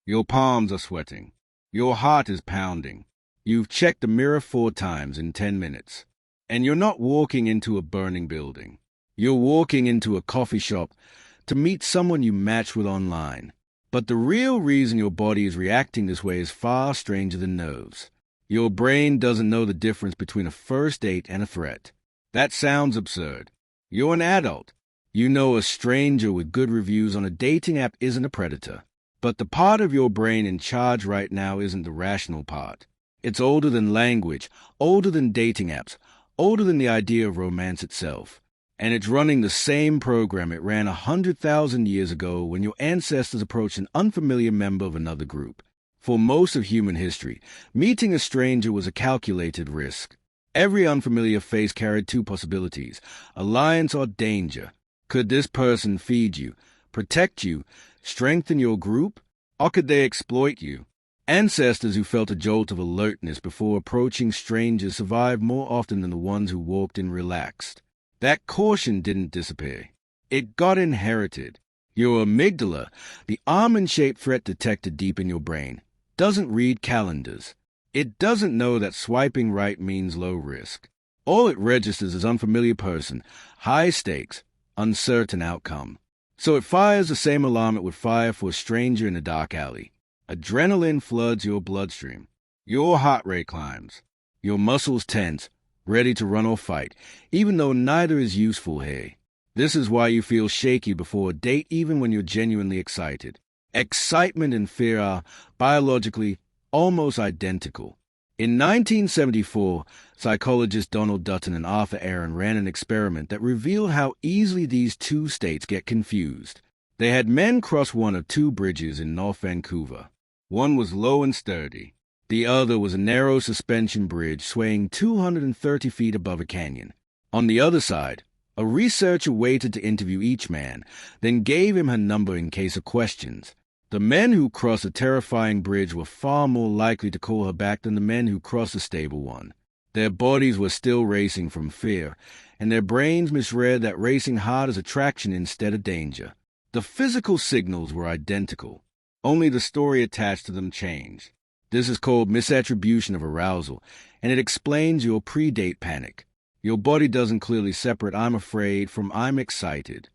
Your palms are sweating. Your heart is pounding. You've checked the mirror 4 times in 10 minutes. And you're not walking into a burning building. You're walking into a coffee shop to meet someone you match with online. But the real reason your body is reacting this way is far stranger than nerves. Your brain doesn't know the difference between a first date and a threat. That sounds absurd. You're an adult. You know a stranger with good reviews on a dating app isn't a predator. But the part of your brain in charge right now isn't the rational part. It's older than language, older than dating apps, older than the idea of romance itself. And it's running the same program it ran 100,000 years ago when your ancestors approached an unfamiliar member of another group. For most of human history, meeting a stranger was a calculated risk. Every unfamiliar face carried 2 possibilities, alliance or danger. Could this person feed you, protect you, strengthen your group, or could they exploit you? Ancestors who felt a jolt of alertness before approaching strangers survived more often than the ones who walked in relaxed. That caution didn't disappear. It got inherited. Your amygdala, the almond-shaped threat detector deep in your brain, doesn't read calendars. It doesn't know that swiping right means low risk. All it registers is unfamiliar person, high stakes, uncertain outcome. So it fires the same alarm it would fire for a stranger in a dark alley. Adrenaline floods your bloodstream. Your heart rate climbs. Your muscles tense, ready to run or fight, even though neither is useful here. This is why you feel shaky before a date even when you're genuinely excited. Excitement and fear are, biologically, almost identical. In 1974, psychologists Donald Dutton and Arthur Aaron ran an experiment that revealed how easily these 2 states get confused. They had men cross one of 2 bridges in North Vancouver. One was low and sturdy. The other was a narrow suspension bridge swaying 230 feet above a canyon. On the other side, a researcher waited to interview each man, then gave him her number in case of questions. The men who crossed a terrifying bridge were far more likely to call her back than the men who crossed a stable one. Their bodies were still racing from fear, and their brains misread that racing hard as attraction instead of danger. The physical signals were identical, only the story attached to them changed. This is called misattribution of arousal, and it explains your pre-date panic. Your body doesn't clearly separate "I'm afraid" from "I'm excited."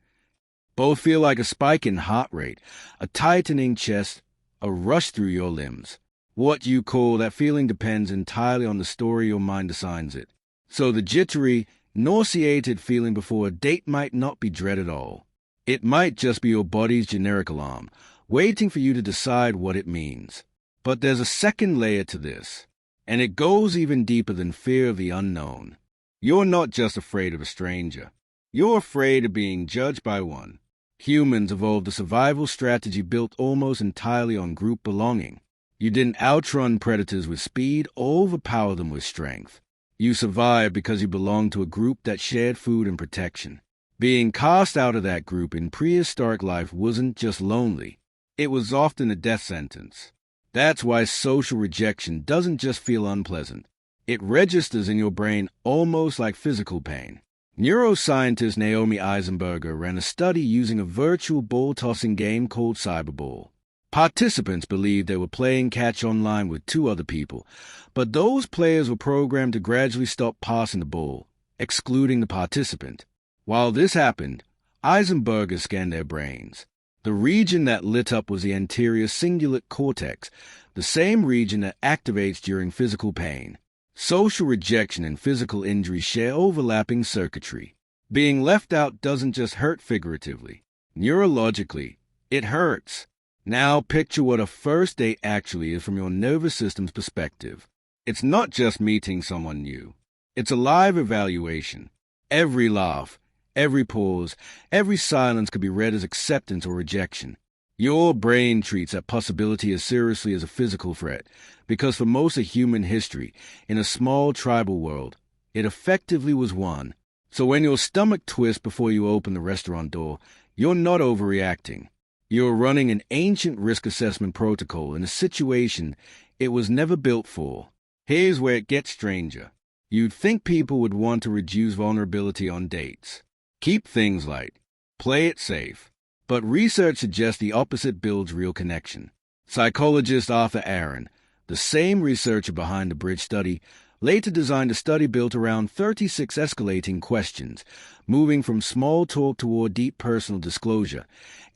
Both feel like a spike in heart rate, a tightening chest, a rush through your limbs. What you call that feeling depends entirely on the story your mind assigns it. So the jittery, nauseated feeling before a date might not be dread at all. It might just be your body's generic alarm, waiting for you to decide what it means. But there's a second layer to this, and it goes even deeper than fear of the unknown. You're not just afraid of a stranger. You're afraid of being judged by one. Humans evolved a survival strategy built almost entirely on group belonging. You didn't outrun predators with speed or overpower them with strength. You survived because you belonged to a group that shared food and protection. Being cast out of that group in prehistoric life wasn't just lonely. It was often a death sentence. That's why social rejection doesn't just feel unpleasant. It registers in your brain almost like physical pain. Neuroscientist Naomi Eisenberger ran a study using a virtual ball-tossing game called Cyberball. Participants believed they were playing catch online with 2 other people, but those players were programmed to gradually stop passing the ball, excluding the participant. While this happened, Eisenberger scanned their brains. The region that lit up was the anterior cingulate cortex, the same region that activates during physical pain. Social rejection and physical injury share overlapping circuitry. Being left out doesn't just hurt figuratively. Neurologically, it hurts. Now picture what a first date actually is from your nervous system's perspective. It's not just meeting someone new. It's a live evaluation. Every laugh, every pause, every silence could be read as acceptance or rejection. Your brain treats that possibility as seriously as a physical threat, because for most of human history, in a small tribal world, it effectively was one. So when your stomach twists before you open the restaurant door, you're not overreacting. You're running an ancient risk assessment protocol in a situation it was never built for. Here's where it gets stranger. You'd think people would want to reduce vulnerability on dates. Keep things light. Play it safe. But research suggests the opposite builds real connection. Psychologist Arthur Aaron, the same researcher behind the bridge study, later designed a study built around 36 escalating questions, moving from small talk toward deep personal disclosure,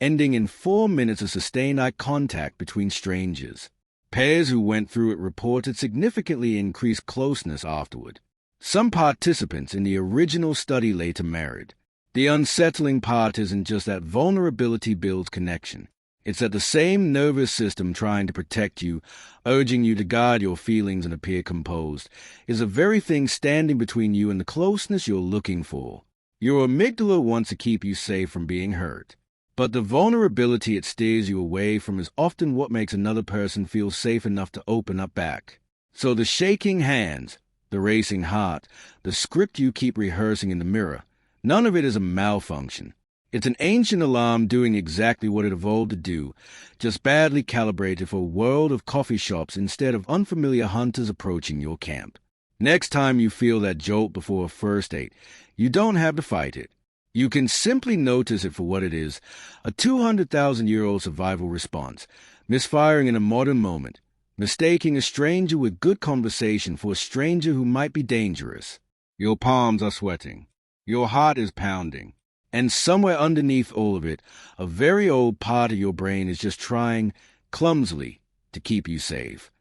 ending in 4 minutes of sustained eye contact between strangers. Pairs who went through it reported significantly increased closeness afterward. Some participants in the original study later married. The unsettling part isn't just that vulnerability builds connection. It's that the same nervous system trying to protect you, urging you to guard your feelings and appear composed, is the very thing standing between you and the closeness you're looking for. Your amygdala wants to keep you safe from being hurt. But the vulnerability it steers you away from is often what makes another person feel safe enough to open up back. So the shaking hands, the racing heart, the script you keep rehearsing in the mirror, none of it is a malfunction. It's an ancient alarm doing exactly what it evolved to do, just badly calibrated for a world of coffee shops instead of unfamiliar hunters approaching your camp. Next time you feel that jolt before a first date, you don't have to fight it. You can simply notice it for what it is, a 200,000-year-old survival response, misfiring in a modern moment, mistaking a stranger with good conversation for a stranger who might be dangerous. Your palms are sweating. Your heart is pounding. And somewhere underneath all of it, a very old part of your brain is just trying, clumsily, to keep you safe.